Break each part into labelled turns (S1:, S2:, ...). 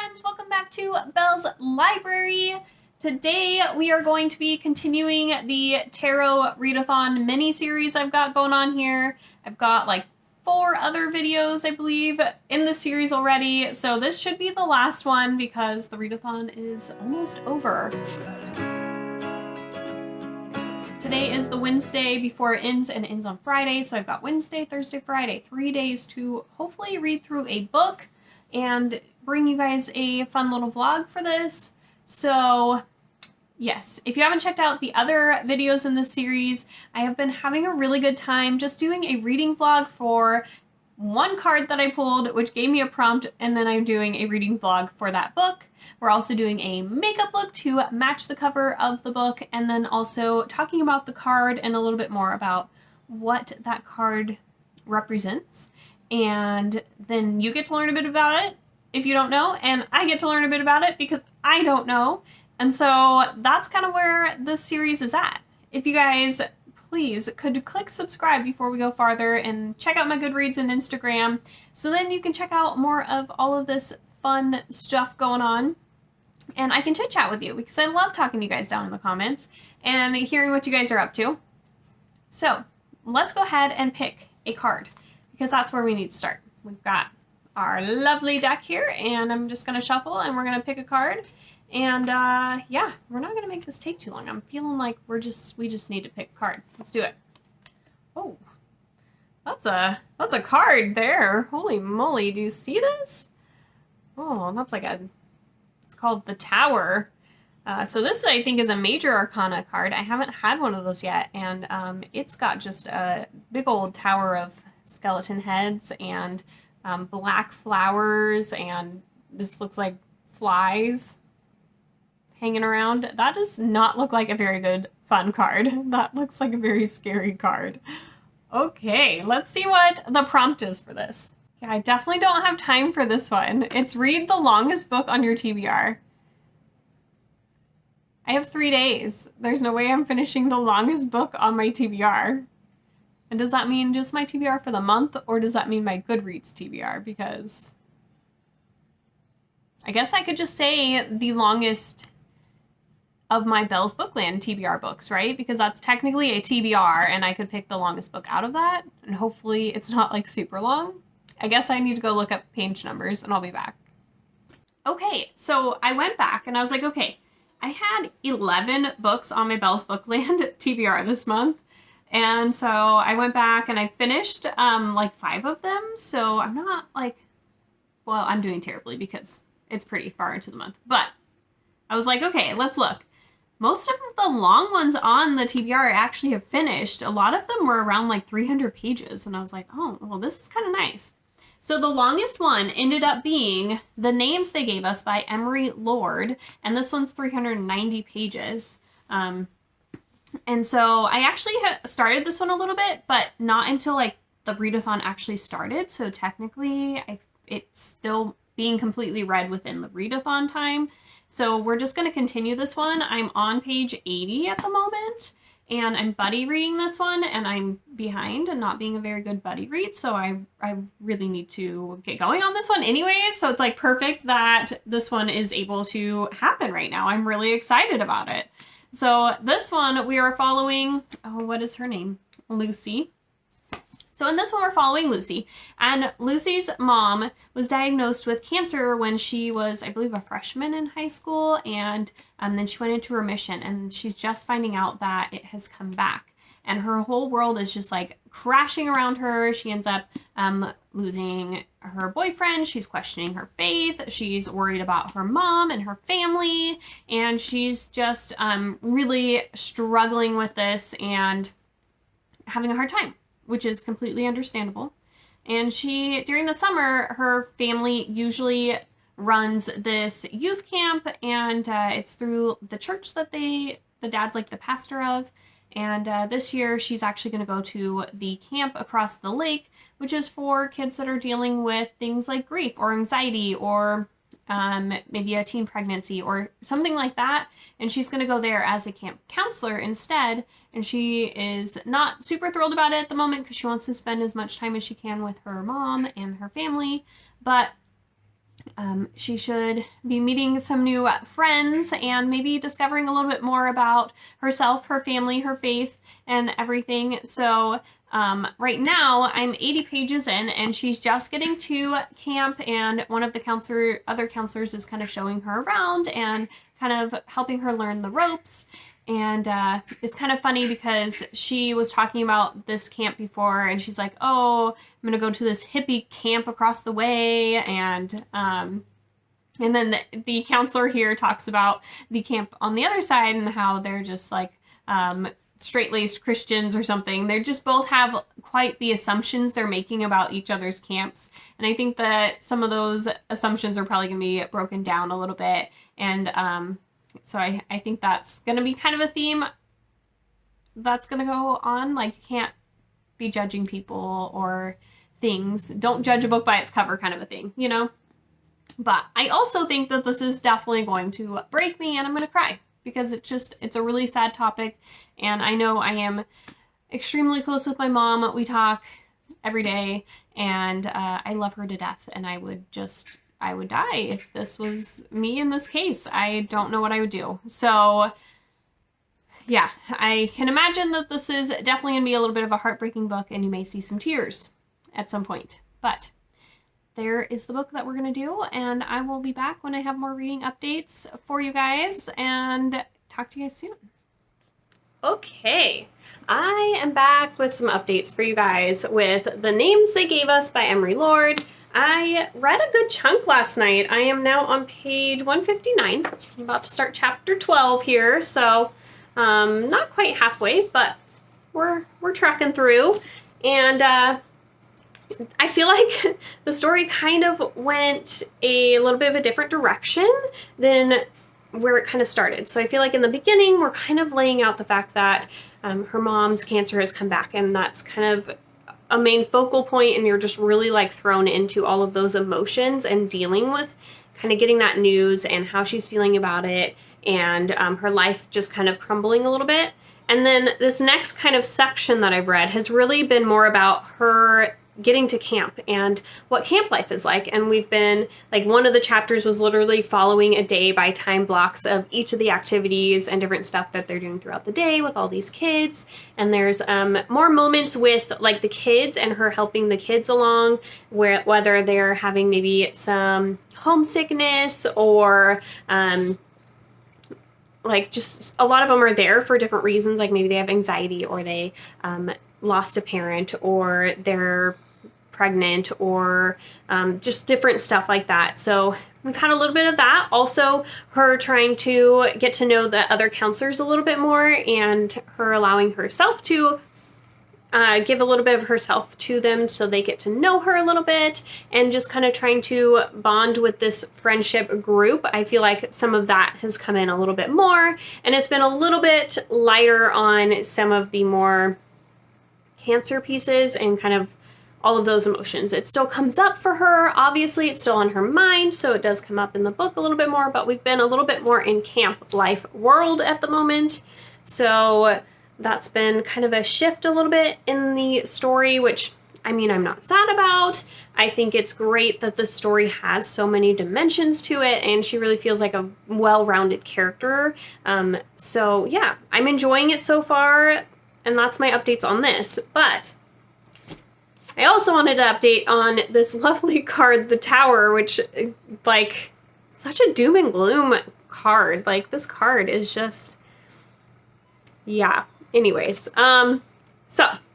S1: friends, welcome back to Belle's Library. Today we are going to be continuing the Tarot Readathon mini series I've got going on here. I've got like 4 other videos, I believe, in the series already, so this should be the last one because the readathon is almost over. Today is the Wednesday before it ends, and it ends on Friday, so I've got Wednesday, Thursday, Friday, 3 days to hopefully read through a book and bring you guys a fun little vlog for this. So yes, if you haven't checked out the other videos in this series, I have been having a really good time just doing a reading vlog for one card that I pulled, which gave me a prompt, and then I'm doing a reading vlog for that book. We're also doing a makeup look to match the cover of the book, and then also talking about the card and a little bit more about what that card represents. And then you get to learn a bit about it if you don't know, and I get to learn a bit about it because I don't know. And so that's kind of where this series is at. If you guys please could click subscribe before we go farther and check out my Goodreads and Instagram, so then you can check out more of all of this fun stuff going on, and I can chit chat with you because I love talking to you guys down in the comments and hearing what you guys are up to. So let's go ahead and pick a card because that's where we need to start. We've got our lovely deck here, and I'm just gonna shuffle and we're gonna pick a card. And yeah, we're not gonna make this take too long. I'm feeling like we just need to pick a card. Let's do it. Oh, that's a card there. Holy moly, do you see this? Oh, that's like it's called the Tower. So this I think is a Major Arcana card. I haven't had one of those yet, and it's got just a big old tower of skeleton heads and black flowers, and this looks like flies hanging around. That does not look like a very good fun card. That looks like a very scary card. Okay, let's see what the prompt is for this. Yeah, I definitely don't have time for this one. It's read the longest book on your TBR. I have 3 days. There's no way I'm finishing the longest book on my TBR. And does that mean just my TBR for the month, or does that mean my Goodreads TBR? Because I guess I could just say the longest of my Belle's Bookland TBR books, right? Because that's technically a TBR, and I could pick the longest book out of that, and hopefully it's not like super long. I guess I need to go look up page numbers, and I'll be back. Okay, so I went back and I was like, okay, I had 11 books on my Belle's Bookland TBR this month. And so I went back and I finished like 5 of them. So I'm not like, well, I'm doing terribly because it's pretty far into the month. But I was like, okay, let's look. Most of the long ones on the TBR I actually have finished. A lot of them were around like 300 pages. And I was like, oh, well, this is kind of nice. So the longest one ended up being The Names They Gave Us by Emery Lord. And this one's 390 pages. And so I actually started this one a little bit, but not until like the readathon actually started. So technically it's still being completely read within the readathon time. So we're just going to continue this one. I'm on page 80 at the moment, and I'm buddy reading this one, and I'm behind and not being a very good buddy read. So I really need to get going on this one anyway. So it's like perfect that this one is able to happen right now. I'm really excited about it. So this one we are following, oh, what is her name? Lucy. So in this one we're following Lucy, and Lucy's mom was diagnosed with cancer when she was, I believe, a freshman in high school, and then she went into remission, and she's just finding out that it has come back. And her whole world is just like crashing around her. She ends up losing her boyfriend. She's questioning her faith. She's worried about her mom and her family. And she's just really struggling with this and having a hard time, which is completely understandable. And during the summer, her family usually runs this youth camp, and it's through the church that the dad's like the pastor of. And this year she's actually going to go to the camp across the lake, which is for kids that are dealing with things like grief or anxiety or maybe a teen pregnancy or something like that. And she's going to go there as a camp counselor instead. And she is not super thrilled about it at the moment because she wants to spend as much time as she can with her mom and her family. But she should be meeting some new friends and maybe discovering a little bit more about herself, her family, her faith, and everything. So right now I'm 80 pages in, and she's just getting to camp, and one of the other counselors is kind of showing her around and kind of helping her learn the ropes. And it's kind of funny because she was talking about this camp before, and she's like, oh, I'm going to go to this hippie camp across the way. And then the counselor here talks about the camp on the other side and how they're just like straight-laced Christians or something. They just both have quite the assumptions they're making about each other's camps. And I think that some of those assumptions are probably going to be broken down a little bit. And so I think that's going to be kind of a theme that's going to go on. Like, you can't be judging people or things. Don't judge a book by its cover kind of a thing, you know? But I also think that this is definitely going to break me, and I'm going to cry because it's a really sad topic. And I know I am extremely close with my mom. We talk every day, and I love her to death, and I would die if this was me in this case. I don't know what I would do. So yeah, I can imagine that this is definitely going to be a little bit of a heartbreaking book, and you may see some tears at some point. But there is the book that we're going to do, and I will be back when I have more reading updates for you guys, and talk to you guys soon. Okay, I am back with some updates for you guys with The Names They Gave Us by Emery Lord. I read a good chunk last night. I am now on page 159. I'm about to start chapter 12 here, so not quite halfway, but we're tracking through. And I feel like the story kind of went a little bit of a different direction than where it kind of started. So I feel like in the beginning, we're kind of laying out the fact that her mom's cancer has come back, and that's kind of a main focal point, and you're just really like thrown into all of those emotions and dealing with kind of getting that news and how she's feeling about it, and her life just kind of crumbling a little bit. And then this next kind of section that I've read has really been more about her getting to camp and what camp life is like. And we've been like, one of the chapters was literally following a day by time blocks of each of the activities and different stuff that they're doing throughout the day with all these kids. And there's more moments with like the kids and her helping the kids along, whether they're having maybe some homesickness or like just a lot of them are there for different reasons. Like maybe they have anxiety, or they lost a parent, or they're pregnant, or just different stuff like that. So we've had a little bit of that. Also, her trying to get to know the other counselors a little bit more, and her allowing herself to give a little bit of herself to them so they get to know her a little bit, and just kind of trying to bond with this friendship group. I feel like some of that has come in a little bit more, and it's been a little bit lighter on some of the more cancer pieces and kind of all of those emotions. It still comes up for her. Obviously, it's still on her mind, so it does come up in the book a little bit more, but we've been a little bit more in camp life world at the moment. So that's been kind of a shift a little bit in the story, which, I mean, I'm not sad about. I think it's great that the story has so many dimensions to it, and she really feels like a well-rounded character. So yeah, I'm enjoying it so far, and that's my updates on this. But I also wanted to update on this lovely card, the Tower, which, like, such a doom and gloom card. Like, this card is just, yeah. Anyways, so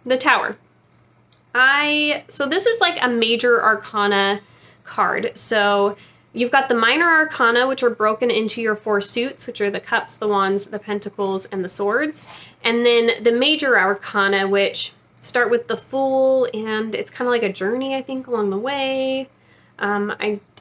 S1: the Tower. So this is like a major arcana card. So you've got the minor arcana, which are broken into your 4 suits, which are the cups, the wands, the pentacles, and the swords. And then the major arcana, which start with the Fool, and it's kind of like a journey, I think, along the way.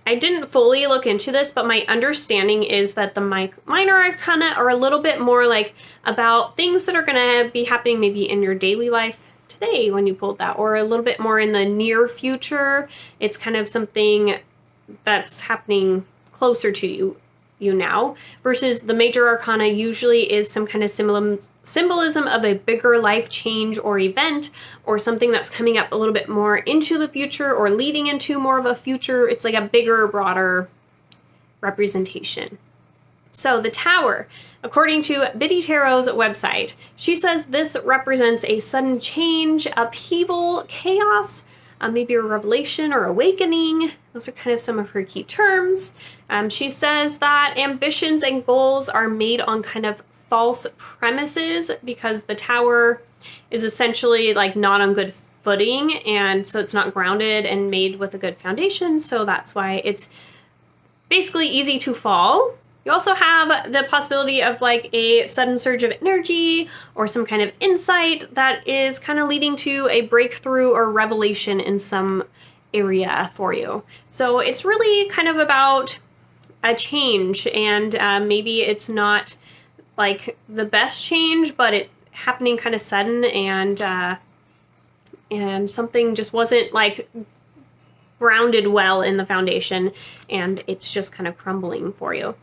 S1: I didn't fully look into this, but my understanding is that the minor arcana are a little bit more like about things that are going to be happening maybe in your daily life today when you pulled that, or a little bit more in the near future. It's kind of something that's happening closer to you now, versus the major arcana usually is some kind of symbolism of a bigger life change or event, or something that's coming up a little bit more into the future or leading into more of a future. It's like a bigger, broader representation. So the tower, according to Biddy Tarot's website, she says this represents a sudden change, upheaval, chaos, maybe a revelation or awakening. Those are kind of some of her key terms. She says that ambitions and goals are made on kind of false premises because the tower is essentially like not on good footing, and so it's not grounded and made with a good foundation, so that's why it's basically easy to fall. You also have the possibility of like a sudden surge of energy or some kind of insight that is kind of leading to a breakthrough or revelation in some area for you. So it's really kind of about a change, and maybe it's not like the best change, but it's happening kind of sudden, and something just wasn't like grounded well in the foundation, and it's just kind of crumbling for you.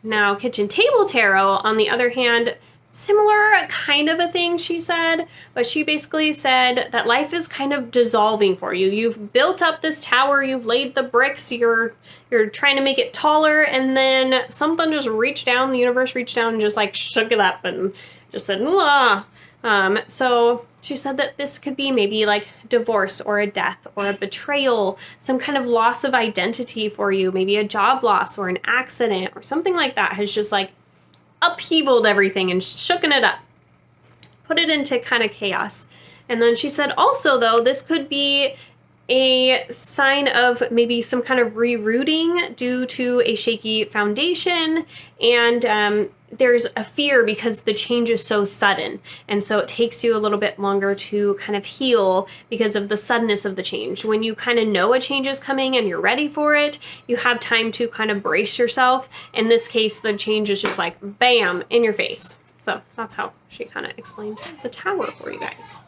S1: Now, Kitchen Table Tarot, on the other hand, similar kind of a thing, she said, but she basically said that life is kind of dissolving for you. You've built up this tower, you've laid the bricks, you're trying to make it taller, and then something just reached down, the universe reached down and just like shook it up and just said, "Wah." So she said that this could be maybe like divorce or a death or a betrayal, some kind of loss of identity for you, maybe a job loss or an accident or something like that has just like upheavaled everything and shooken it up, put it into kind of chaos. And then she said also, though, this could be a sign of maybe some kind of rerouting due to a shaky foundation, and there's a fear because the change is so sudden, and so it takes you a little bit longer to kind of heal because of the suddenness of the change. When you kind of know a change is coming and you're ready for it, you have time to kind of brace yourself. In this case, the change is just like bam in your face. So that's how she kind of explained the tower for you guys.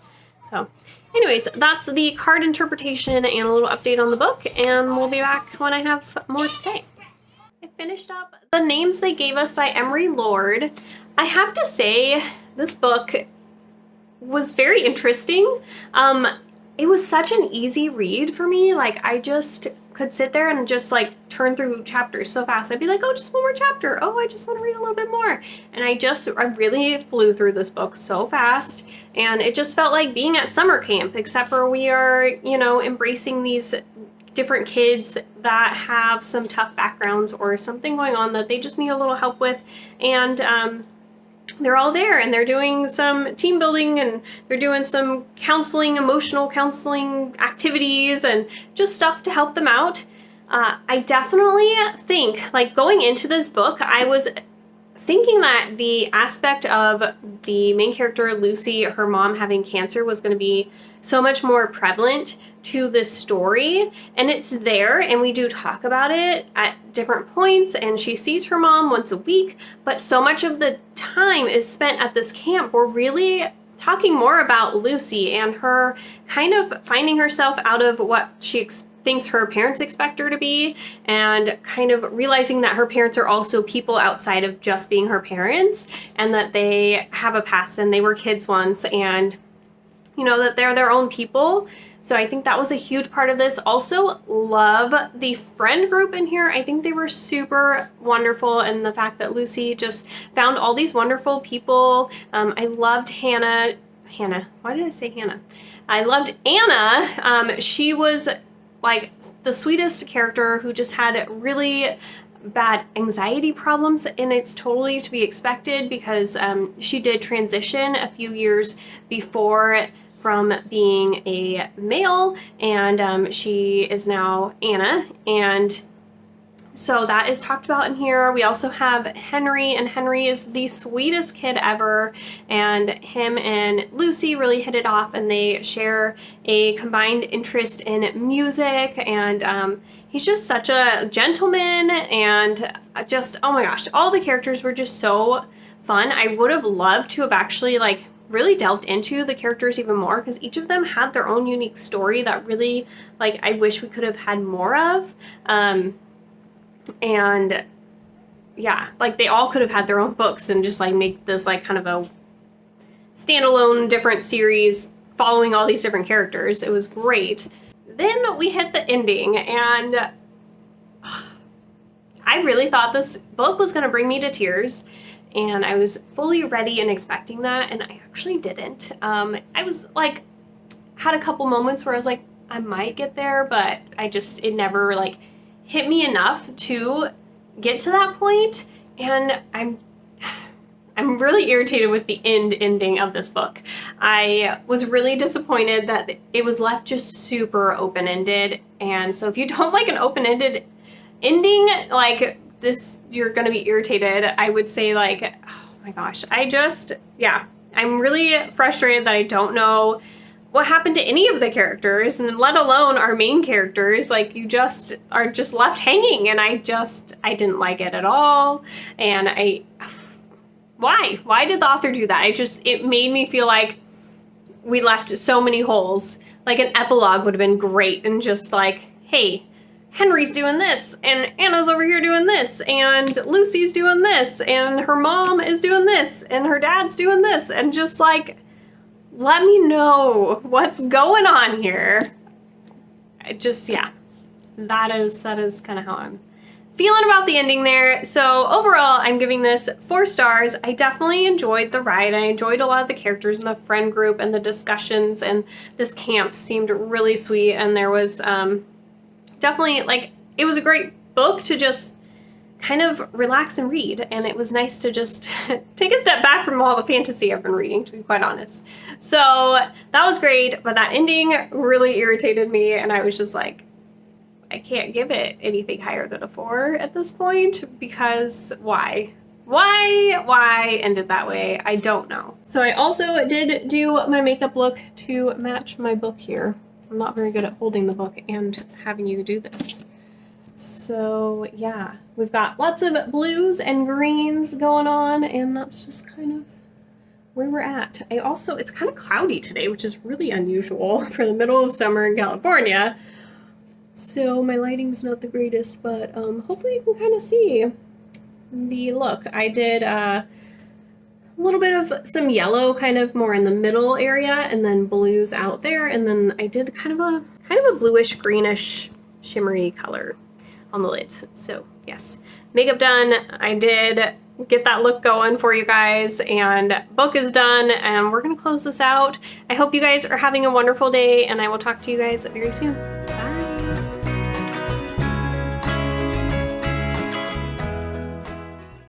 S1: So anyways, that's the card interpretation and a little update on the book, and we'll be back when I have more to say. I finished up The Names They Gave Us by Emery Lord. I have to say, this book was very interesting. It was such an easy read for me. Like, I just could sit there and just like turn through chapters so fast. I'd be like, oh, just one more chapter. Oh, I just want to read a little bit more. And I really flew through this book so fast. And it just felt like being at summer camp, except for we are, you know, embracing these different kids that have some tough backgrounds or something going on that they just need a little help with. And they're all there, and they're doing some team building, and they're doing some counseling, emotional counseling activities, and just stuff to help them out. I definitely think, like, going into this book, I was thinking that the aspect of the main character, Lucy, her mom having cancer, was going to be so much more prevalent to this story, and it's there, and we do talk about it at different points, and she sees her mom once a week, but so much of the time is spent at this camp. We're really talking more about Lucy and her kind of finding herself out of what she thinks her parents expect her to be, and kind of realizing that her parents are also people outside of just being her parents, and that they have a past and they were kids once, and you know, that they're their own people. So I think that was a huge part of this. Also, love the friend group in here. I think they were super wonderful, and the fact that Lucy just found all these wonderful people. I loved Hannah. Why did I say Hannah? I loved Anna. She was like the sweetest character who just had really bad anxiety problems, and it's totally to be expected because she did transition a few years before from being a male, and she is now Anna, and so that is talked about in here. We also have Henry, and Henry is the sweetest kid ever, and him and Lucy really hit it off, and they share a combined interest in music, and he's just such a gentleman, and just, oh my gosh, all the characters were just so fun. I would have loved to have actually like really delved into the characters even more, because each of them had their own unique story that really, like, I wish we could have had more of. And yeah, like they all could have had their own books and just like make this like kind of a standalone different series following all these different characters. It was great. Then we hit the ending, and I really thought this book was gonna bring me to tears, and I was fully ready and expecting that, and I actually didn't. I was like, had a couple moments where I was like, I might get there, but it never like hit me enough to get to that point. And I'm really irritated with the ending of this book. I was really disappointed that it was left just super open-ended. And so if you don't like an open-ended ending like this, you're gonna be irritated. I would say like, oh my gosh, yeah, I'm really frustrated that I don't know what happened to any of the characters, and let alone our main characters. Like, you just are just left hanging, and I didn't like it at all. And why did the author do that? It made me feel like we left so many holes. Like, an epilogue would have been great, and just like, hey, Henry's doing this, and Anna's over here doing this, and Lucy's doing this, and her mom is doing this, and her dad's doing this, and just like, let me know what's going on here. Yeah, that is kind of how I'm feeling about the ending there. So overall, I'm giving this 4 stars. I definitely enjoyed the ride. I enjoyed a lot of the characters in the friend group and the discussions, and this camp seemed really sweet, and there was definitely, like, it was a great book to just kind of relax and read, and it was nice to just take a step back from all the fantasy I've been reading, to be quite honest. So that was great, but that ending really irritated me, and I was just like, I can't give it anything higher than a 4 at this point, because why end it that way? I don't know. So I also did do my makeup look to match my book here. I'm not very good at holding the book and having you do this. So yeah, we've got lots of blues and greens going on, and that's just kind of where we're at. It's kind of cloudy today, which is really unusual for the middle of summer in California. So my lighting's not the greatest, but hopefully you can kind of see the look. I did a little bit of some yellow kind of more in the middle area, and then blues out there, and then I did kind of a bluish greenish shimmery color on the lids. So yes, makeup done. I did get that look going for you guys, and book is done, and we're gonna close this out. I hope you guys are having a wonderful day, and I will talk to you guys very soon.